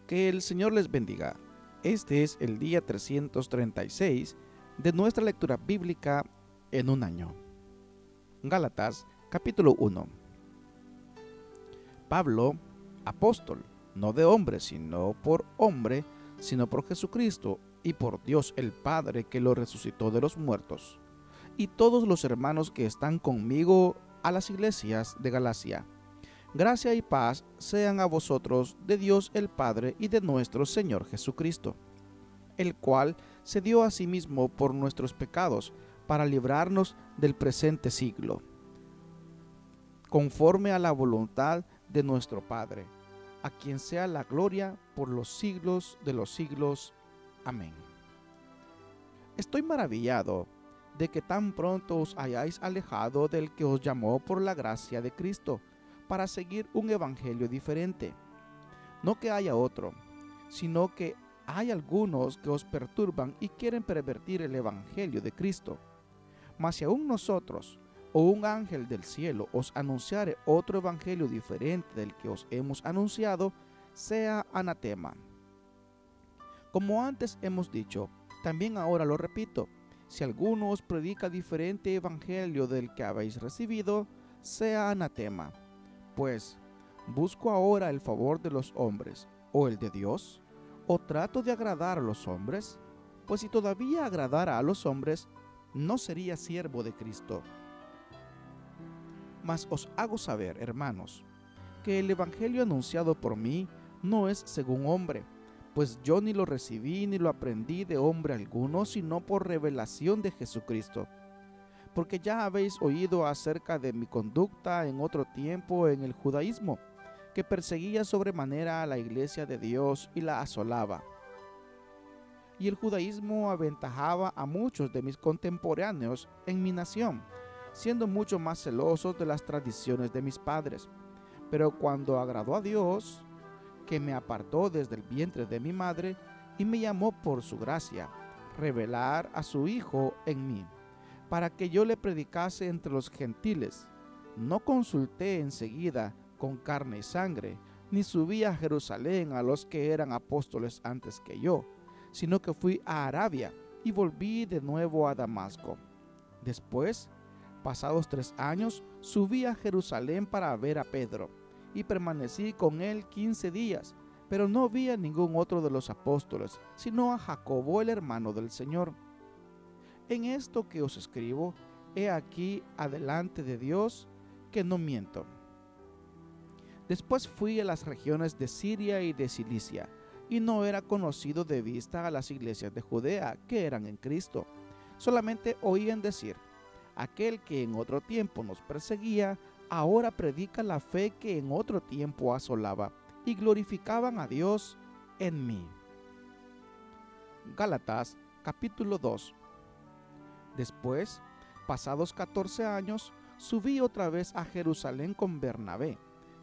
Que el Señor les bendiga. Este es el día 336 de nuestra lectura bíblica en un año. Gálatas, capítulo 1. Pablo, apóstol, no de hombre, sino por hombre, sino por Jesucristo y por Dios el Padre que lo resucitó de los muertos, y todos los hermanos que están conmigo a las iglesias de Galacia. Gracia y paz sean a vosotros de Dios el Padre y de nuestro Señor Jesucristo, el cual se dio a sí mismo por nuestros pecados para librarnos del presente siglo, conforme a la voluntad de nuestro Padre, a quien sea la gloria por los siglos de los siglos. Amén. Estoy maravillado de que tan pronto os hayáis alejado del que os llamó por la gracia de Cristo, para seguir un evangelio diferente. No que haya otro, sino que hay algunos que os perturban y quieren pervertir el evangelio de Cristo. Mas si aún nosotros, o un ángel del cielo, os anunciare otro evangelio diferente del que os hemos anunciado, sea anatema. Como antes hemos dicho, también ahora lo repito, si alguno os predica diferente evangelio del que habéis recibido, sea anatema. Pues, ¿busco ahora el favor de los hombres o el de Dios? ¿O trato de agradar a los hombres? Pues si todavía agradara a los hombres, no sería siervo de Cristo. Mas os hago saber, hermanos, que el evangelio anunciado por mí no es según hombre, pues yo ni lo recibí ni lo aprendí de hombre alguno, sino por revelación de Jesucristo. Porque ya habéis oído acerca de mi conducta en otro tiempo en el judaísmo, que perseguía sobremanera a la iglesia de Dios y la asolaba. Y el judaísmo aventajaba a muchos de mis contemporáneos en mi nación, siendo mucho más celosos de las tradiciones de mis padres. Pero cuando agradó a Dios, que me apartó desde el vientre de mi madre y me llamó por su gracia, revelar a su Hijo en mí, para que yo le predicase entre los gentiles. No consulté enseguida con carne y sangre, ni subí a Jerusalén a los que eran apóstoles antes que yo, sino que fui a Arabia y volví de nuevo a Damasco. Después, pasados 3 años, subí a Jerusalén para ver a Pedro, y permanecí con él 15 días, pero no vi a ningún otro de los apóstoles, sino a Jacobo, el hermano del Señor. En esto que os escribo, he aquí adelante de Dios que no miento. Después fui a las regiones de Siria y de Cilicia, y no era conocido de vista a las iglesias de Judea que eran en Cristo. Solamente oían decir, aquel que en otro tiempo nos perseguía, ahora predica la fe que en otro tiempo asolaba, y glorificaban a Dios en mí. Gálatas, capítulo 2. Después, pasados 14 años, subí otra vez a Jerusalén con Bernabé,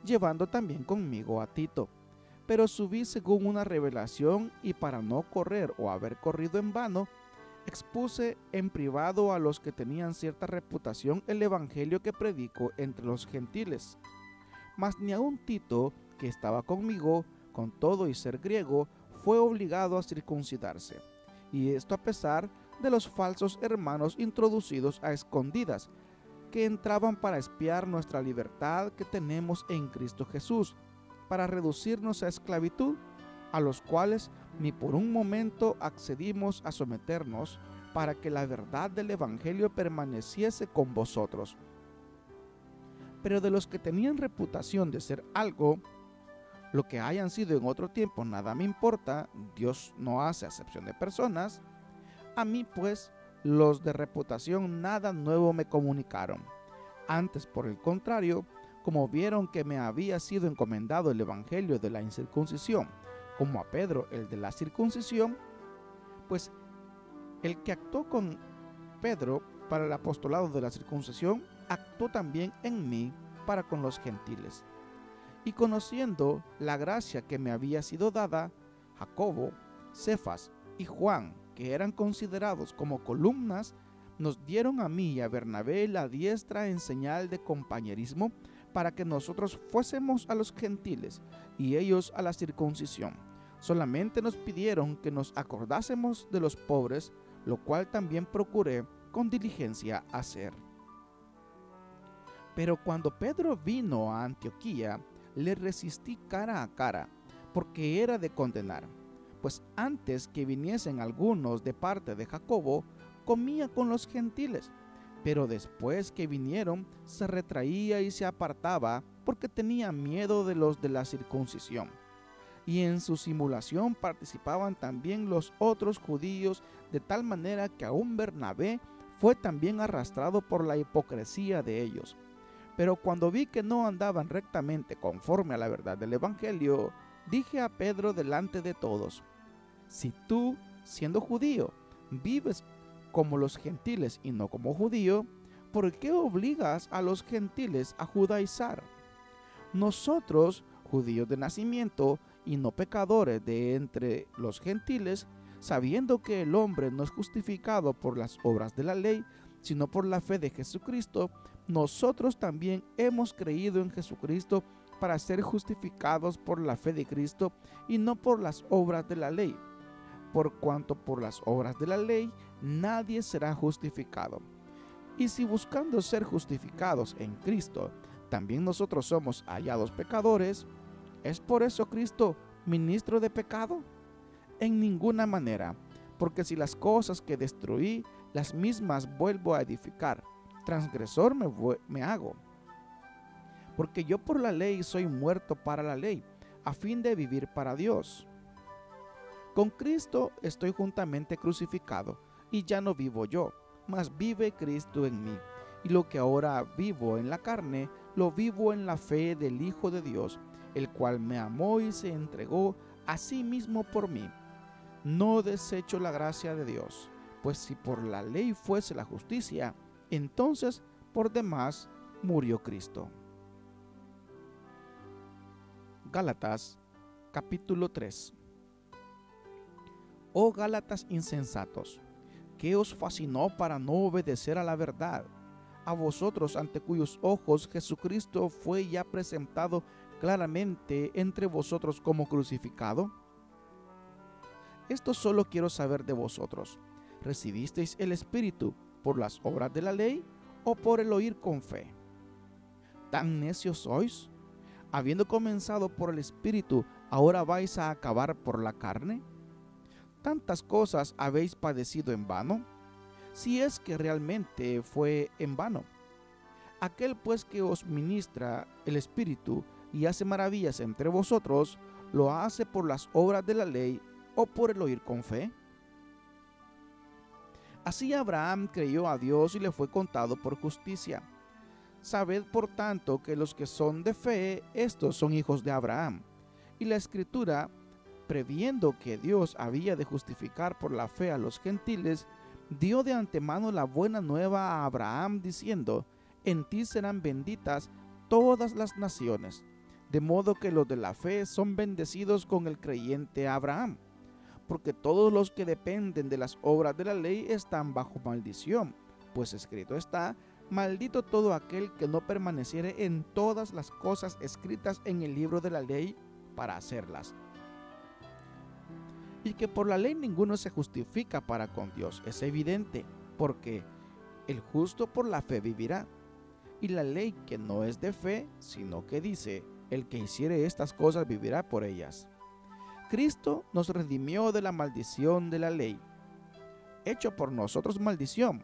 llevando también conmigo a Tito. Pero subí según una revelación, y para no correr o haber corrido en vano, expuse en privado a los que tenían cierta reputación el evangelio que predico entre los gentiles. Mas ni aun Tito, que estaba conmigo, con todo y ser griego, fue obligado a circuncidarse, y esto a pesar de los falsos hermanos introducidos a escondidas, que entraban para espiar nuestra libertad que tenemos en Cristo Jesús, para reducirnos a esclavitud, a los cuales ni por un momento accedimos a someternos, para que la verdad del evangelio permaneciese con vosotros. Pero de los que tenían reputación de ser algo, lo que hayan sido en otro tiempo nada me importa, Dios no hace acepción de personas. A mí pues, los de reputación nada nuevo me comunicaron. Antes, por el contrario, como vieron que me había sido encomendado el evangelio de la incircuncisión, como a Pedro el de la circuncisión, pues el que actuó con Pedro para el apostolado de la circuncisión, actuó también en mí para con los gentiles. Y conociendo la gracia que me había sido dada, Jacobo, Cefas y Juan, que eran considerados como columnas, nos dieron a mí y a Bernabé la diestra en señal de compañerismo, para que nosotros fuésemos a los gentiles y ellos a la circuncisión, Solamente nos pidieron que nos acordásemos de los pobres, lo cual también procuré con diligencia hacer. Pero cuando Pedro vino a Antioquía, le resistí cara a cara, porque era de condenar. Pues antes que viniesen algunos de parte de Jacobo, comía con los gentiles, pero después que vinieron, se retraía y se apartaba, porque tenía miedo de los de la circuncisión. Y en su simulación participaban también los otros judíos, de tal manera que aún Bernabé fue también arrastrado por la hipocresía de ellos. Pero cuando vi que no andaban rectamente conforme a la verdad del Evangelio, dije a Pedro delante de todos: si tú, siendo judío, vives como los gentiles y no como judío, ¿por qué obligas a los gentiles a judaizar? Nosotros, judíos de nacimiento y no pecadores de entre los gentiles, sabiendo que el hombre no es justificado por las obras de la ley, sino por la fe de Jesucristo, nosotros también hemos creído en Jesucristo para ser justificados por la fe de Cristo y no por las obras de la ley, por cuanto por las obras de la ley nadie será justificado. Y si buscando ser justificados en Cristo, también nosotros somos hallados pecadores, ¿es por eso Cristo ministro de pecado? En ninguna manera, porque si las cosas que destruí, las mismas vuelvo a edificar, transgresor me hago. Porque yo por la ley soy muerto para la ley, a fin de vivir para Dios. Con Cristo estoy juntamente crucificado, y ya no vivo yo, mas vive Cristo en mí. Y lo que ahora vivo en la carne, lo vivo en la fe del Hijo de Dios, el cual me amó y se entregó a sí mismo por mí. No desecho la gracia de Dios, pues si por la ley fuese la justicia, entonces por demás murió Cristo. Gálatas capítulo 3. Oh Gálatas insensatos, ¿qué os fascinó para no obedecer a la verdad? A vosotros ante cuyos ojos Jesucristo fue ya presentado claramente entre vosotros como crucificado. Esto solo quiero saber de vosotros: ¿recibisteis el Espíritu por las obras de la ley o por el oír con fe? ¿Tan necios sois? Habiendo comenzado por el Espíritu, ¿ahora vais a acabar por la carne? ¿Tantas cosas habéis padecido en vano? Si es que realmente fue en vano. Aquel pues que os ministra el Espíritu y hace maravillas entre vosotros, ¿lo hace por las obras de la ley o por el oír con fe? Así Abraham creyó a Dios y le fue contado por justicia. Sabed por tanto que los que son de fe, estos son hijos de Abraham. Y la Escritura, previendo que Dios había de justificar por la fe a los gentiles, dio de antemano la buena nueva a Abraham, diciendo: en ti serán benditas todas las naciones. De modo que los de la fe son bendecidos con el creyente Abraham. Porque todos los que dependen de las obras de la ley están bajo maldición, pues escrito está: maldito todo aquel que no permaneciere en todas las cosas escritas en el libro de la ley para hacerlas. Y que por la ley ninguno se justifica para con Dios es evidente, porque el justo por la fe vivirá. Y la ley que no es de fe, sino que dice: el que hiciere estas cosas vivirá por ellas. Cristo nos redimió de la maldición de la ley, hecho por nosotros maldición,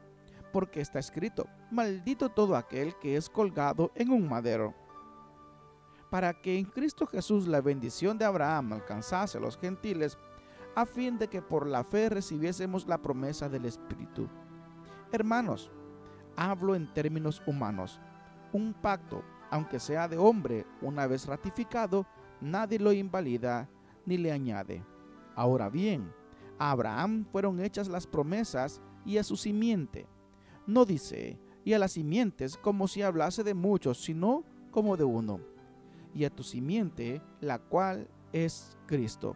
porque está escrito: maldito todo aquel que es colgado en un madero. Para que en Cristo Jesús la bendición de Abraham alcanzase a los gentiles, a fin de que por la fe recibiésemos la promesa del Espíritu. Hermanos, hablo en términos humanos. Un pacto, aunque sea de hombre, una vez ratificado, nadie lo invalida ni le añade. Ahora bien, a Abraham fueron hechas las promesas y a su simiente. No dice: y a las simientes, como si hablase de muchos, sino como de uno. Y a tu simiente, la cual es Cristo.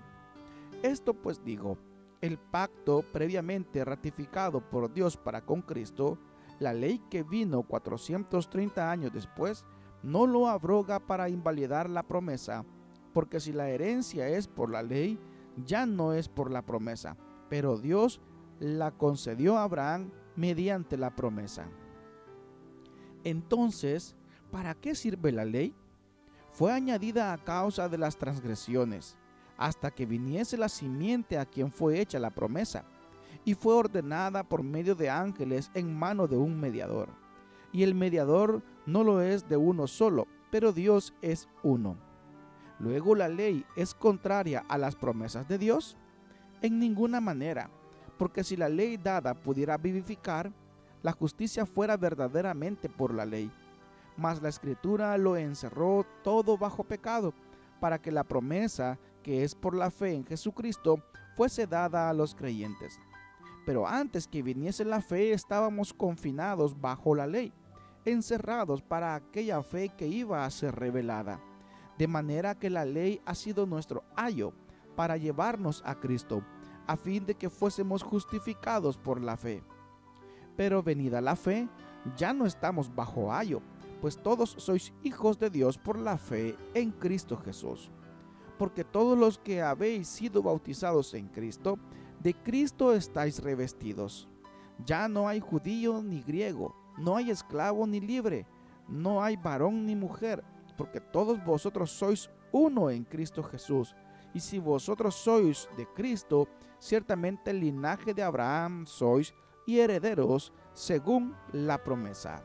Esto pues digo: el pacto previamente ratificado por Dios para con Cristo, la ley que vino 430 años después, no lo abroga para invalidar la promesa, porque si la herencia es por la ley, ya no es por la promesa, pero Dios la concedió a Abraham mediante la promesa. Entonces, ¿para qué sirve la ley? Fue añadida a causa de las transgresiones, hasta que viniese la simiente a quien fue hecha la promesa, y fue ordenada por medio de ángeles en mano de un mediador. Y el mediador no lo es de uno solo, pero Dios es uno. Luego, ¿la ley es contraria a las promesas de Dios? En ninguna manera, porque si la ley dada pudiera vivificar, la justicia fuera verdaderamente por la ley. Mas la Escritura lo encerró todo bajo pecado, para que la promesa, que es por la fe en Jesucristo, fuese dada a los creyentes. Pero antes que viniese la fe, estábamos confinados bajo la ley, encerrados para aquella fe que iba a ser revelada. De manera que la ley ha sido nuestro ayo para llevarnos a Cristo, a fin de que fuésemos justificados por la fe. Pero venida la fe, ya no estamos bajo ayo, pues todos sois hijos de Dios por la fe en Cristo Jesús. Porque todos los que habéis sido bautizados en Cristo, de Cristo estáis revestidos. Ya no hay judío ni griego, no hay esclavo ni libre, no hay varón ni mujer, porque todos vosotros sois uno en Cristo Jesús. Y si vosotros sois de Cristo, ciertamente el linaje de Abraham sois y herederos según la promesa.